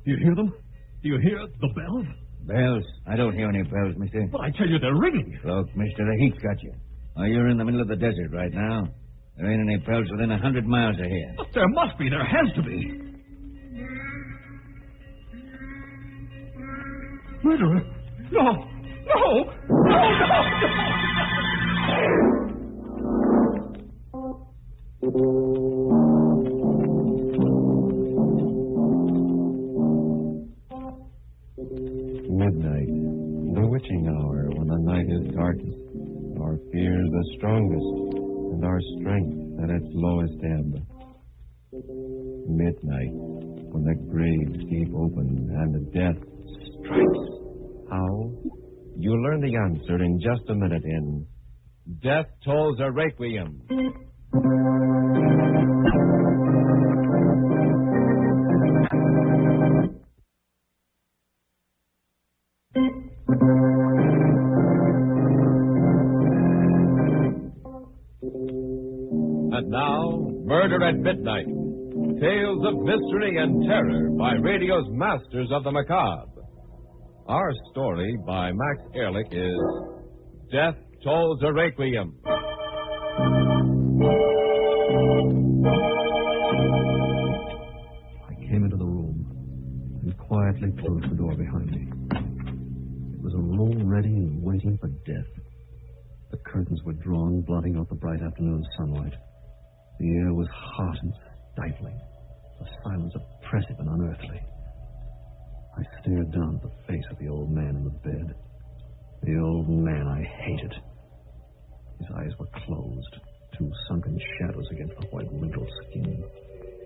Do you hear them? Do you hear the bells? Bells? I don't hear any bells, mister. But I tell you, they're ringing. Look, mister, the heat's got you. Oh, you're in the middle of the desert right now. There ain't any bells within 100 miles of here. But there must be. There has to be. Murderer? No! No! No! Midnight, the witching hour when the night is darkest, our fears the strongest, and our strength at its lowest ebb. Midnight, when the graves gape open and death strikes. How? You'll learn the answer in just a minute in Death Tolls a Requiem. And now, Murder at Midnight. Tales of mystery and terror by radio's masters of the macabre. Our story by Max Ehrlich is Death Tolls a Requiem. I came into the room and quietly closed the door behind me. It was a room ready and waiting for death. The curtains were drawn, blotting out the bright afternoon sunlight. The air was hot and stifling, the silence oppressive and unearthly. I stared down at the face of the old man in the bed. The old man I hated. His eyes were closed, two sunken shadows against the white, wrinkled skin.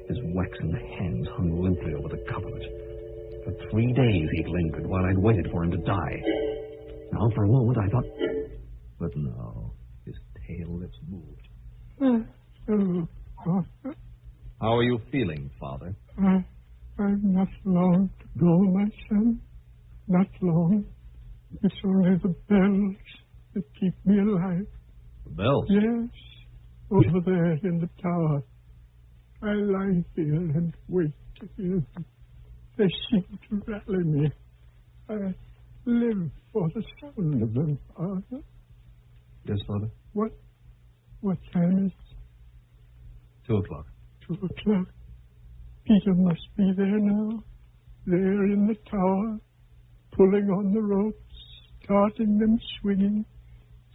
His waxen hands hung limply over the coverlet. For 3 days he'd lingered while I'd waited for him to die. Now, for a moment, I thought... But no, his pale lips moved. How are you feeling, Father? I've not long to go, my son. Not long. It's only the bells that keep me alive. The bells? Yes, over there in the tower. I lie here and wait to hear them. They seem to rally me. I live for the sound of them, Father. Yes, Father? What time is it? 2 o'clock. 2 o'clock. Peter must be there now. There in the tower, pulling on the ropes, starting them swinging.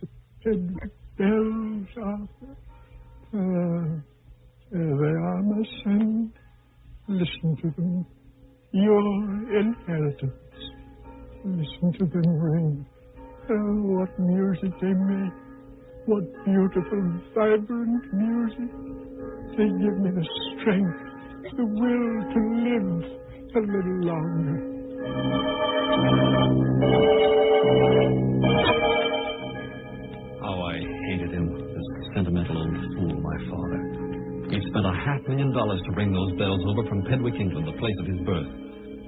The Pedrick bells, Arthur. There they are, my son. Listen to them. Your inheritance. Listen to them ring. Oh, what music they make. What beautiful, vibrant music. They give me the strength, the will to live a little longer. How I hated him, this sentimental old fool, my father. He'd spent $500,000 to bring those bells over from Pedwick, England, the place of his birth.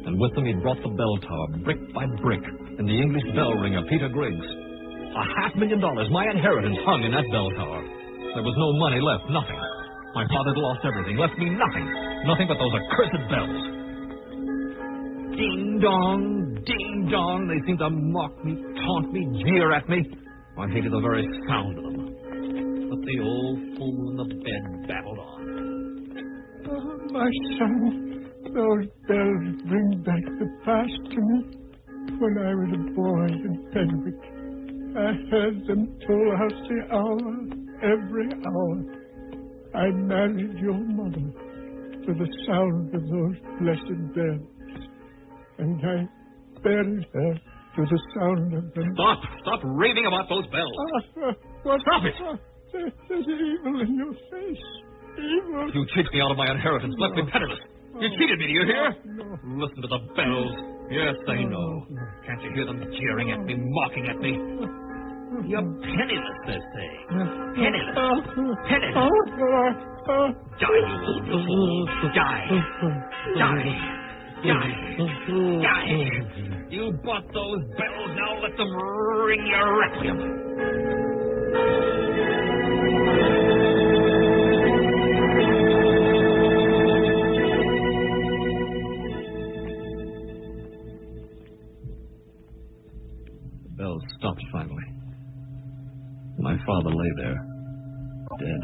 And with them he'd brought the bell tower, brick by brick, and the English bell ringer, Peter Griggs. $500,000, my inheritance, hung in that bell tower. There was no money left, nothing. My father'd lost everything, left me nothing. Nothing but those accursed bells. Ding dong, ding dong. They seemed to mock me, taunt me, jeer at me. I hated the very sound of them. But the old fool in the bed babbled on. Oh, my son, those bells bring back the past to me. When I was a boy in Pedwick, I heard them toll out the hour, every hour. I married your mother to the sound of those blessed bells. And I buried her to the sound of them. Stop raving about those bells. Stop it! There's evil in your face. Evil. You cheated me out of my inheritance, left me penniless. You cheated me, do you hear? No. Listen to the bells. Yes, they know. Can't you hear them jeering at me, mocking at me? You're penniless, they're saying. Penniless. Penniless. Die, you old fool. Die. Die. Die. Die. You bought those bells, now let them ring your requiem. father lay there, dead.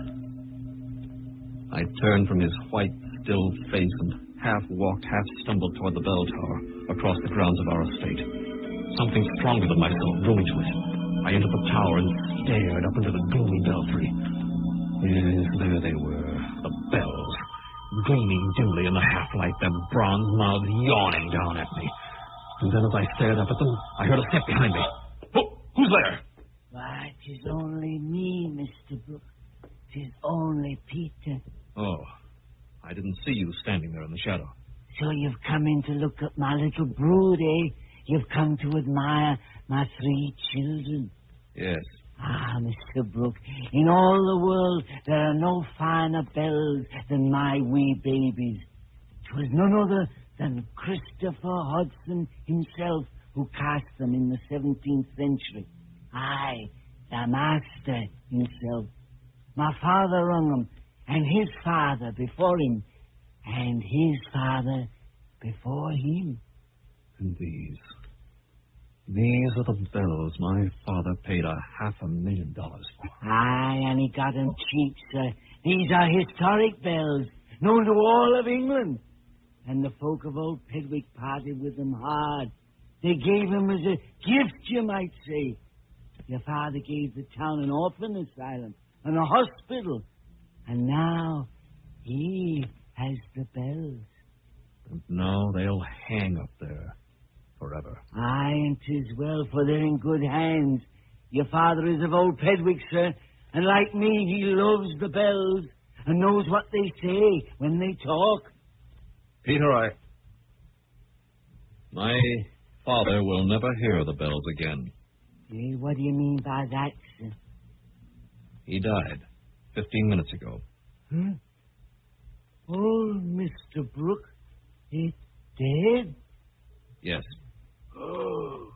I turned from his white, still face and half-walked, half-stumbled toward the bell tower across the grounds of our estate. Something stronger than myself drew me to it. I entered the tower and stared up into the gloomy belfry. Yes, there they were, the bells, gleaming dimly in the half-light, their bronze mouths yawning down at me. And then as I stared up at them, I heard a step behind me. Who's there? Why, 'tis only me, Mr. Brooke. 'Tis only Peter. Oh, I didn't see you standing there in the shadow. So you've come in to look at my little brood, eh? You've come to admire my 3 children. Yes. Ah, Mr. Brooke, in all the world there are no finer bells than my wee babies. 'Twas none other than Christopher Hodgson himself who cast them in the 17th century. Aye, the master himself. My father rung them, and his father before him, and his father before him. And these are the bells my father paid $500,000 for. Aye, and he got them cheap, sir. These are historic bells, known to all of England. And the folk of Old Pedwick parted with them hard. They gave him as a gift, you might say. Your father gave the town an orphan asylum and a hospital. And now he has the bells. And now they'll hang up there forever. Aye, and 'tis well, for they're in good hands. Your father is of Old Pedwick, sir, and like me, he loves the bells and knows what they say when they talk. Peter, my father will never hear the bells again. What do you mean by that, sir? He died 15 minutes ago. Huh? Oh, Mr. Brooke, he's dead? Yes. Oh.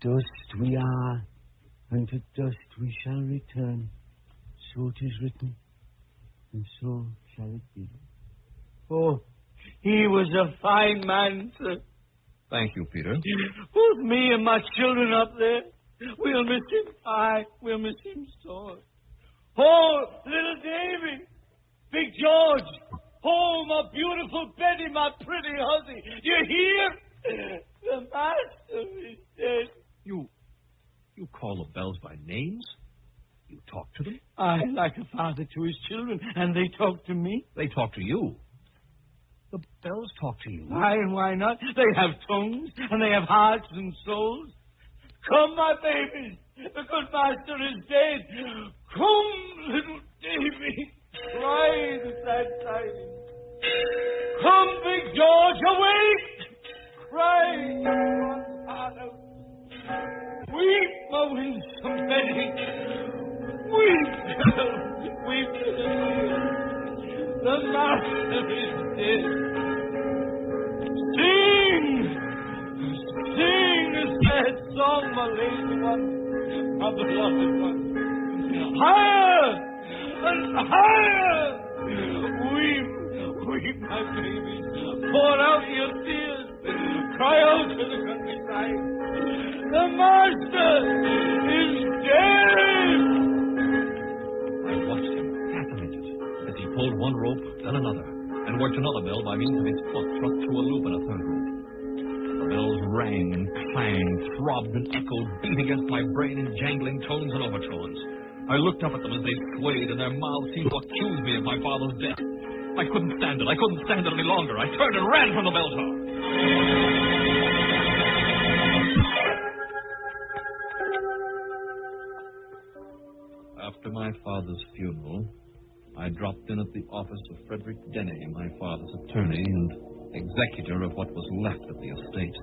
Dust we are, and to dust we shall return. So 'tis written, and so shall it be. Oh, he was a fine man, sir. Thank you, Peter. Both me and my children up there. We'll miss him. Aye, we'll miss him so. Oh, little Davy. Big George. Oh, my beautiful Betty, my pretty hussy. You hear? The master is dead. You call the bells by names? You talk to them? I like a father to his children, and they talk to me. They talk to you. The bells talk to you. Why and why not? They have tongues, and they have hearts and souls. Come, my babies. The good master is dead. Come, little Davy. Cry the sad tidings. Come, Big George, awake. Cry your heart out. Weep, my winsome Betty. Weep, weep, the master is dead. Sing a sad song, my lady one, my beloved one. Higher and higher. Weep, my babies. Pour out your tears. Cry out to the countryside. The master is dead. I watched him, fascinated, as he pulled one rope, then another, and worked another bell by means of his foot thrust through a loop in a third rope. The bells rang and clanged, throbbed and echoed, beat against my brain in jangling tones and overtones. I looked up at them as they swayed, and their mouths seemed to accuse me of my father's death. I couldn't stand it. I couldn't stand it any longer. I turned and ran from the bell tower. After my father's funeral, I dropped in at the office of Frederick Denny, my father's attorney and executor of what was left of the estate.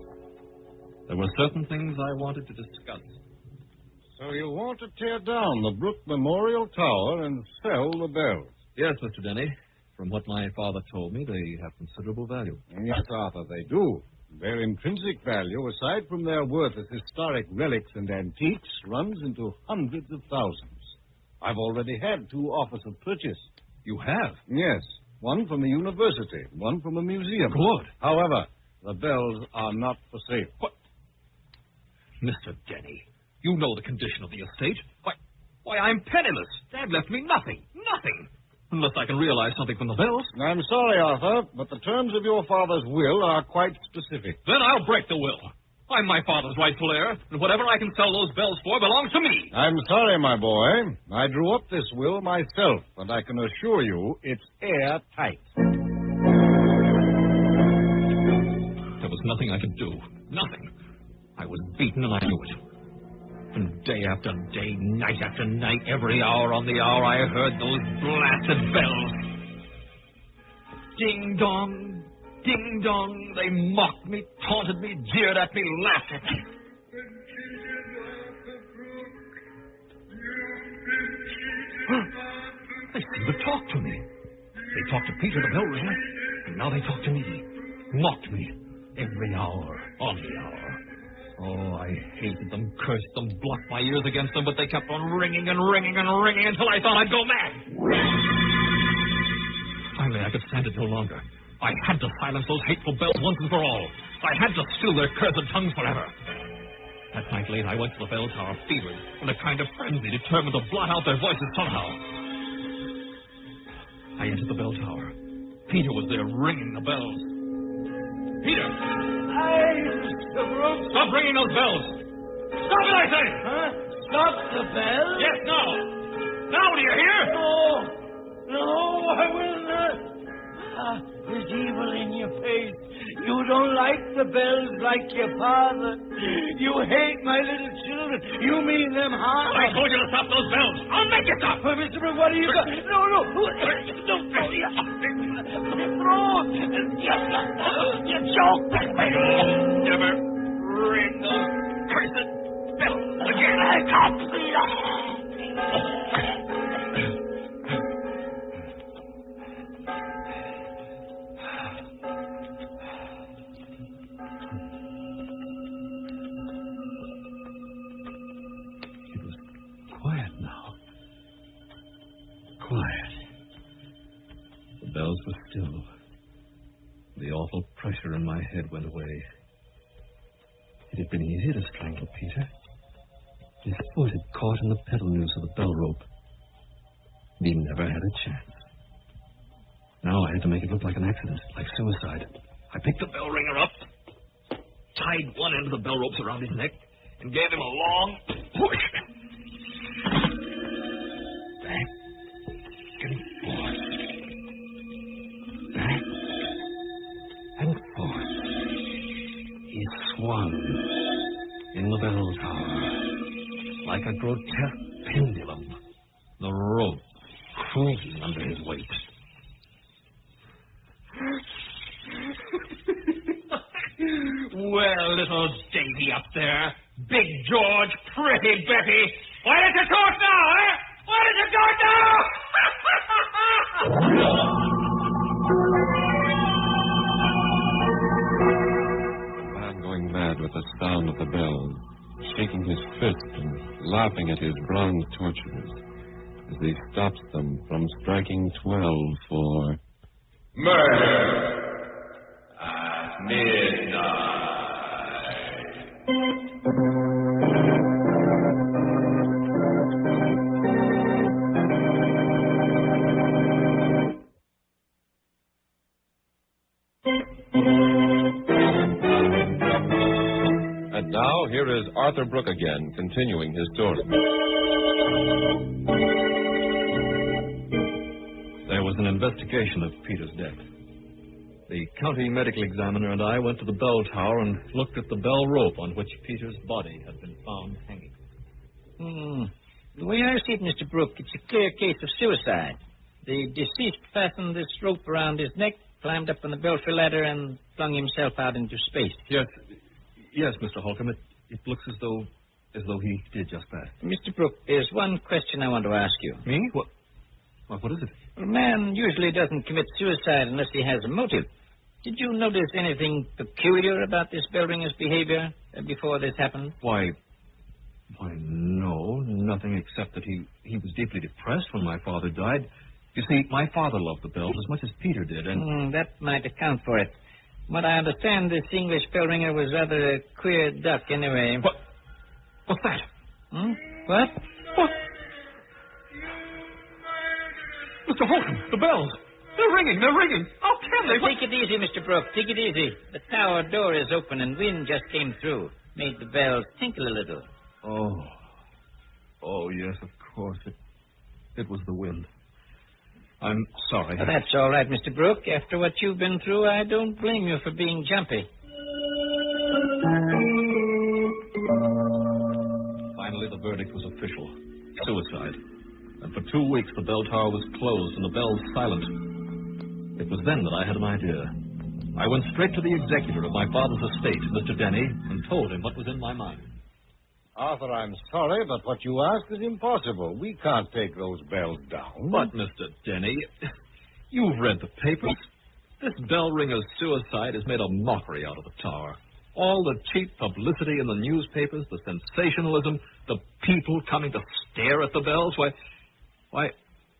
There were certain things I wanted to discuss. So you want to tear down the Brooke Memorial Tower and sell the bells? Yes, Mr. Denny. From what my father told me, they have considerable value. Yes, Arthur, they do. Their intrinsic value, aside from their worth as historic relics and antiques, runs into hundreds of thousands. I've already had 2 offers of purchase. You have? Yes. One from a university, one from a museum. Good. However, the bells are not for sale. What? Mr. Denny, you know the condition of the estate. Why, Why, I'm penniless. Dad left me nothing. Nothing. Unless I can realize something from the bells. I'm sorry, Arthur, but the terms of your father's will are quite specific. Then I'll break the will. I'm my father's rightful heir, and whatever I can sell those bells for belongs to me. I'm sorry, my boy. I drew up this will myself, and I can assure you it's airtight. There was nothing I could do. Nothing. I was beaten, and I knew it. And day after day, night after night, every hour on the hour, I heard those blasted bells. Ding-dong, ding-dong. They mocked me, taunted me, jeered at me, laughed at me. They seemed to talk to me. They talked to Peter, the bell ringer, and now they talk to me. Mocked me. Every hour, on the hour. Oh, I hated them, cursed them, blocked my ears against them, but they kept on ringing and ringing and ringing until I thought I'd go mad. Finally, I could stand it no longer. I had to silence those hateful bells once and for all. I had to still their cursed tongues forever. That night late, I went to the bell tower, fevered, in a kind of frenzy, determined to blot out their voices somehow. I entered the bell tower. Peter was there ringing the bells. Peter! Stop ringing those bells! Stop it, I say! Huh? Stop the bells? Yes, now! Now, do you hear? No, I will not. There's evil in your face. You don't like the bells like your father. You hate my little children. You mean them harm. I told you to stop those bells. I'll make you stop. Mr. Brooke, what are you doing? No. Don't throw. You choked me. Never ring those cursed bells again. I can't see The bells were still. The awful pressure in my head went away. It had been easy to strangle Peter. His foot had caught in the pedal noose of the bell rope. He never had a chance. Now I had to make it look like an accident, like suicide. I picked the bell ringer up, tied one end of the bell ropes around his neck, and gave him a long push. Back and forth. Back and forth. He swung in the bell tower like a grotesque pendulum, the rope creaking under his weight. Well, little Davy up there, Big George, pretty Betty, why don't you talk now, eh? Why don't you talk now? The man going mad with the sound of the bells, shaking his fist and laughing at his bronze torturers as he stops them from striking 12 for Murder at midnight. And now, here is Arthur Brooke again, continuing his story. There was an investigation of Peter's death. The county medical examiner and I went to the bell tower and looked at the bell rope on which Peter's body had been found hanging. The way I see it, Mr. Brooke, it's a clear case of suicide. The deceased fastened this rope around his neck, climbed up on the belfry ladder, and flung himself out into space. Yes, Mr. Holcomb. It looks as though he did just that. Mr. Brooke, there's one question I want to ask you. Me? What is it? A man usually doesn't commit suicide unless he has a motive. Did you notice anything peculiar about this bell ringer's behavior before this happened? Why, no, nothing except that he was deeply depressed when my father died. You see, my father loved the bells as much as Peter did, and... that might account for it. What I understand, this English bell ringer was rather a queer duck anyway. What's that? What? Mr. Holcomb, the bells. They're ringing. How can they? Take it easy, Mr. Brooke. Take it easy. The tower door is open and wind just came through. Made the bells tinkle a little. Oh, yes, of course. It was the wind. I'm sorry. Well, that's all right, Mr. Brooke. After what you've been through, I don't blame you for being jumpy. Finally, the verdict was official. Suicide. And for 2 weeks, the bell tower was closed and the bells silent. It was then that I had an idea. I went straight to the executor of my father's estate, Mr. Denny, and told him what was in my mind. Arthur, I'm sorry, but what you ask is impossible. We can't take those bells down. But, Mr. Denny, you've read the papers. This bell ringer's suicide has made a mockery out of the tower. All the cheap publicity in the newspapers, the sensationalism, the people coming to stare at the bells. Why,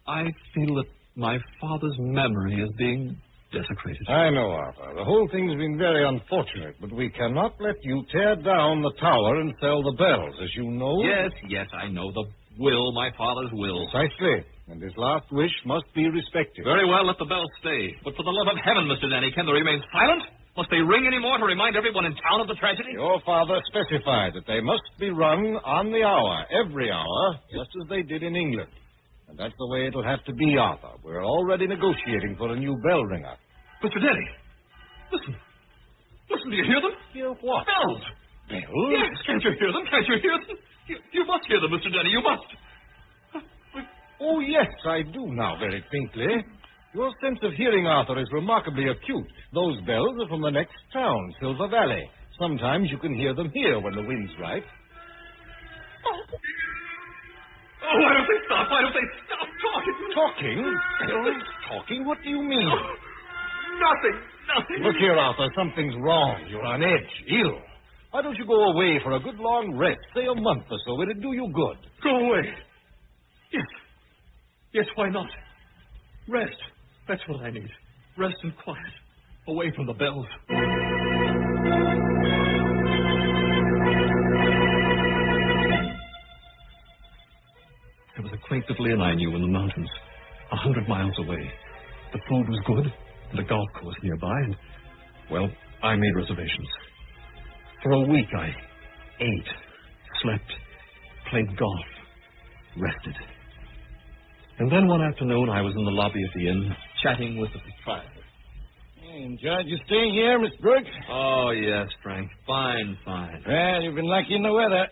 I feel that my father's memory is being desecrated. I know, Arthur. The whole thing's been very unfortunate, but we cannot let you tear down the tower and sell the bells, as you know. Yes, I know. The will, my father's will. Precisely. And his last wish must be respected. Very well, let the bells stay. But for the love of heaven, Mr. Denny, can they remain silent? Must they ring any more to remind everyone in town of the tragedy? Your father specified that they must be rung on the hour, every hour, just as they did in England. And that's the way it'll have to be, Arthur. We're already negotiating for a new bell ringer. Mr. Denny, listen, do you hear them? Hear what? Bells. Bells? Yes, can't you hear them? You must hear them, Mr. Denny, you must. Oh, yes, I do now, very faintly. Your sense of hearing, Arthur, is remarkably acute. Those bells are from the next town, Silver Valley. Sometimes you can hear them here when the wind's right. Oh, why don't they stop? Why don't they stop talking? Talking? Bells talking? What do you mean? Nothing. Look here, Arthur, something's wrong. You're on edge, ill. Why don't you go away for a good long rest? Say a month or so. It'd do you good. Go away? Yes, why not? Rest. That's what I need. Rest and quiet. Away from the bells. There was a quaint little inn I knew in the mountains, 100 miles away. The food was good, and a golf course nearby, and, well, I made reservations. For a week, I ate, slept, played golf, rested. And then one afternoon, I was in the lobby of the inn, chatting with the proprietor. Enjoyed your stay here, Miss Brooks? Oh, yes, Frank. Fine. Well, you've been lucky in the weather.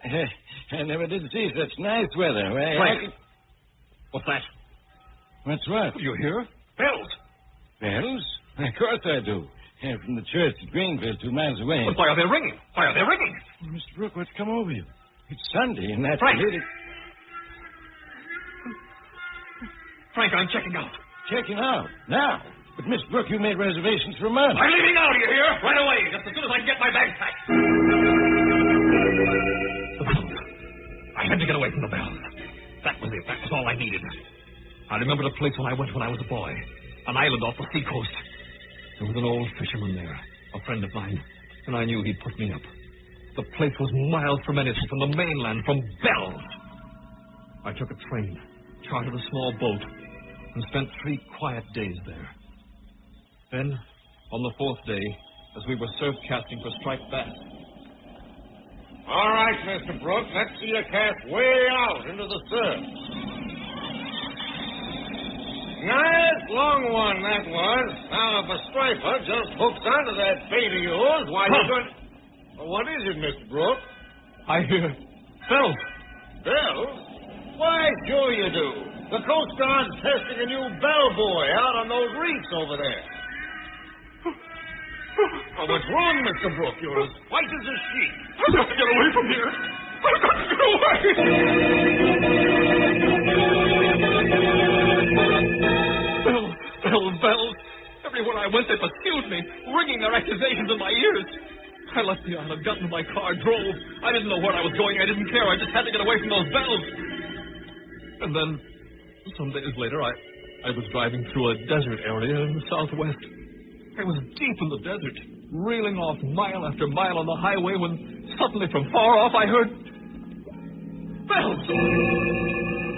I never did see such nice weather. Well, Frank! What's that? What's what? Do you hear? Bells! Bells? Of course I do. From the church at Greenville, 2 miles away. But why are they ringing? Oh, Mr. Brooke, what's come over you? It's Sunday, and that's... Frank, I'm checking out. Checking out? Now? But, Miss Brooke, you made reservations for a month. I'm leaving now, do you hear? Right away, just as soon as I can get my bags packed. The bells. I had to get away from the bells. That was it. That was all I needed. I remembered a place when I went when I was a boy. An island off the seacoast. There was an old fisherman there, a friend of mine, and I knew he'd put me up. The place was miles from anything, from the mainland, from bells. I took a train, chartered a small boat, and spent 3 quiet days there. Then, on the 4th day, as we were surf casting for striped bass. All right, Mr. Brooks, let's see you cast way out into the surf. Nice long one that was. Now, if a striper just hooks onto that bait of yours, why, you're going... Well, what is it, Mr. Brooks? I hear bells. Bells? Why, sure you do. The Coast Guard's testing a new bellboy out on those reefs over there. Oh, what's wrong, Mr. Brooks? You're as white as a sheet. I've got to get away from here. I've got to get away. Bells. Everywhere I went, they pursued me, ringing their accusations in my ears. I left the island, got into my car, drove. I didn't know where I was going. I didn't care. I just had to get away from those bells. And then, some days later, I was driving through a desert area in the southwest. I was deep in the desert, reeling off mile after mile on the highway when suddenly from far off I heard bells.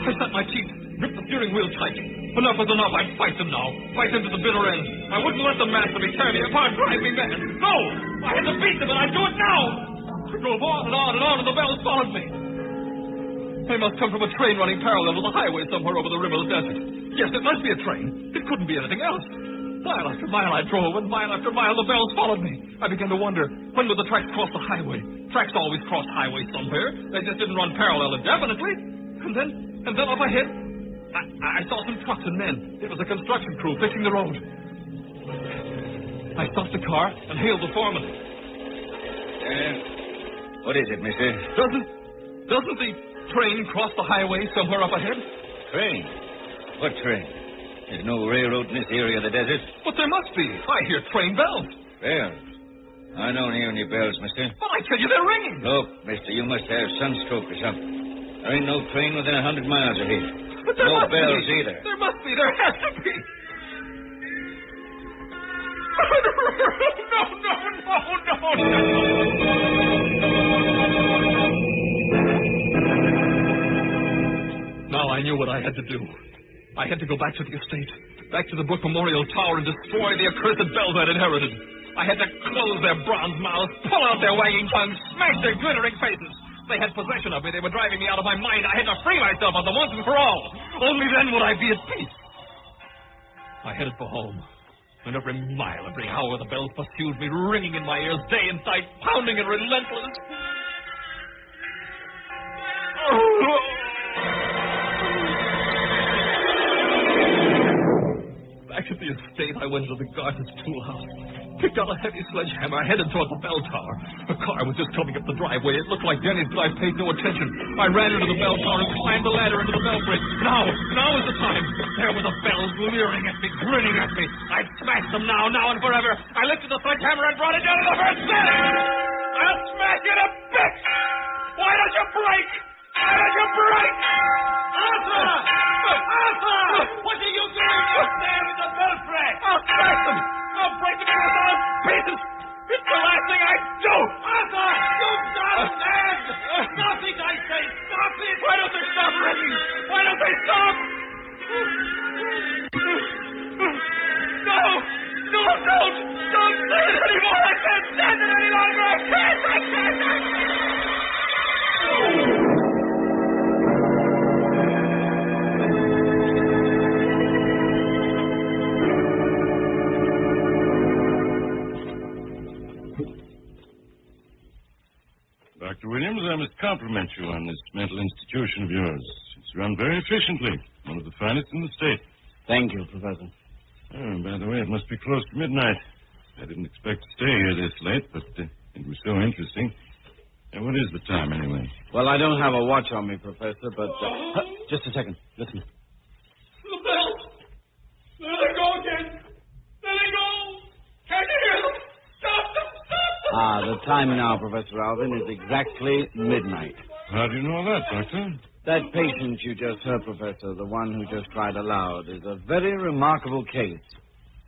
I set my teeth, gripped the steering wheel tight. Enough is enough. I'd fight them now. Fight them to the bitter end. I wouldn't let the master be tear me apart, drive me mad. No! I had to beat them, and I'd do it now! I drove on and on and on, and the bells followed me. They must come from a train running parallel to the highway somewhere over the rim of the desert. Yes, it must be a train. It couldn't be anything else. Mile after mile I drove, and mile after mile the bells followed me. I began to wonder, when would the tracks cross the highway? Tracks always cross highways somewhere. They just didn't run parallel indefinitely. And then up ahead, I saw some trucks and men. It was a construction crew fixing the road. I stopped the car and hailed the foreman. What is it, mister? Doesn't the train cross the highway somewhere up ahead? Train? What train? There's no railroad in this area of the desert. But there must be. I hear train bells. Bells? I don't hear any bells, mister. But I tell you, they're ringing. Look, mister, you must have sunstroke or something. There ain't no train within 100 miles of here. But there no must bells be. either. There must be. There has to be. No. Now I knew what I had to do. I had to go back to the estate, back to the Brook Memorial Tower, and destroy the accursed bells I'd inherited. I had to close their bronze mouths, pull out their wagging tongues, smash their glittering faces. They had possession of me. They were driving me out of my mind. I had to free myself of them once and for all. Only then would I be at peace. I headed for home. And every mile, every hour, the bells pursued me, ringing in my ears day and night, pounding and relentless. Back at the estate, I went to the gardener's tool house, picked out a heavy sledgehammer, headed toward the bell tower. A car was just coming up the driveway. It looked like Denny's, but I paid no attention. I ran into the bell tower and climbed the ladder into the belfry. Now is the time. There were the bells leering at me, grinning at me. I'd smash them now and forever. I lifted the sledgehammer and brought it down to the first setting. I'll smash it a bit. Why don't you break? Why don't you break? Arthur! Arthur! What are you doing up there in the belfry? I'll smash them. I'll break them into all pieces. It's the last thing I do. Arthur! You've gone mad! Stop it, I say! Stop it! Why don't they stop ringing? Why don't they stop? No! No, don't say it anymore! I can't stand it any longer! I can't! Dr. Williams, I must compliment you on this mental institution of yours. It's run very efficiently. One of the finest in the state. Thank you, Professor. Oh, by the way, it must be close to midnight. I didn't expect to stay here this late, but it was so interesting. What is the time, anyway? Well, I don't have a watch on me, Professor, but... just a second. Listen. The bells! There they go again! There they go! Can't you hear them? Stop them! The time now, Professor Alvin, is exactly midnight. How do you know that, Doctor? That patient you just heard, Professor, the one who just cried aloud, is a very remarkable case.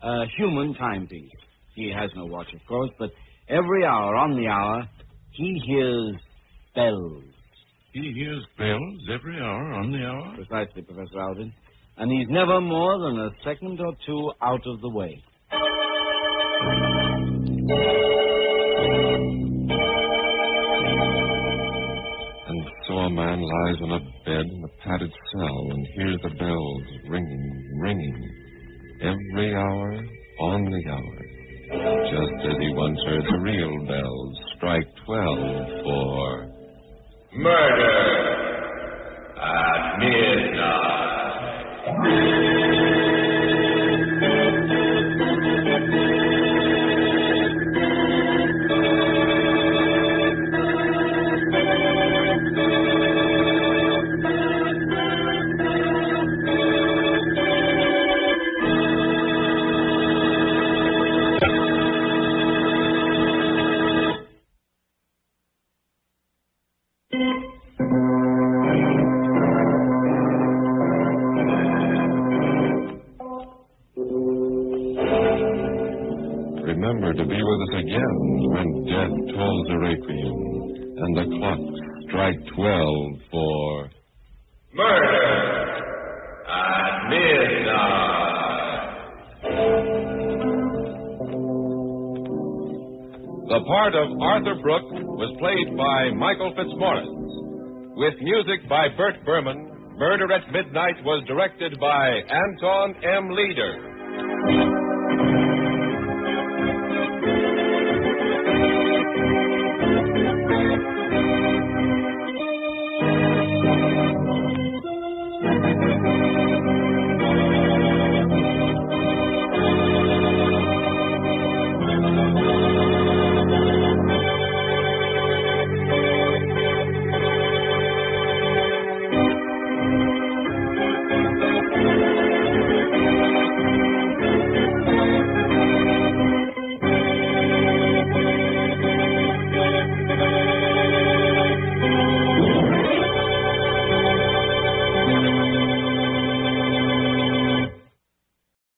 A human timepiece. He has no watch, of course, but every hour on the hour, he hears bells. He hears bells every hour on the hour? Precisely, Professor Alvin. And he's never more than a second or two out of the way. And so a man lies on a bed in a padded cell and hears the bells ringing, every hour on the hour, just as he once heard the real bells strike 12 for... Murder at midnight. Remember to be with us again when death tolls the Requiem and the clocks strike 12 for... Murder at midnight. The part of Arthur Brooke was played by Michael Fitzmaurice. With music by Bert Berman, Murder at Midnight was directed by Anton M. Leader.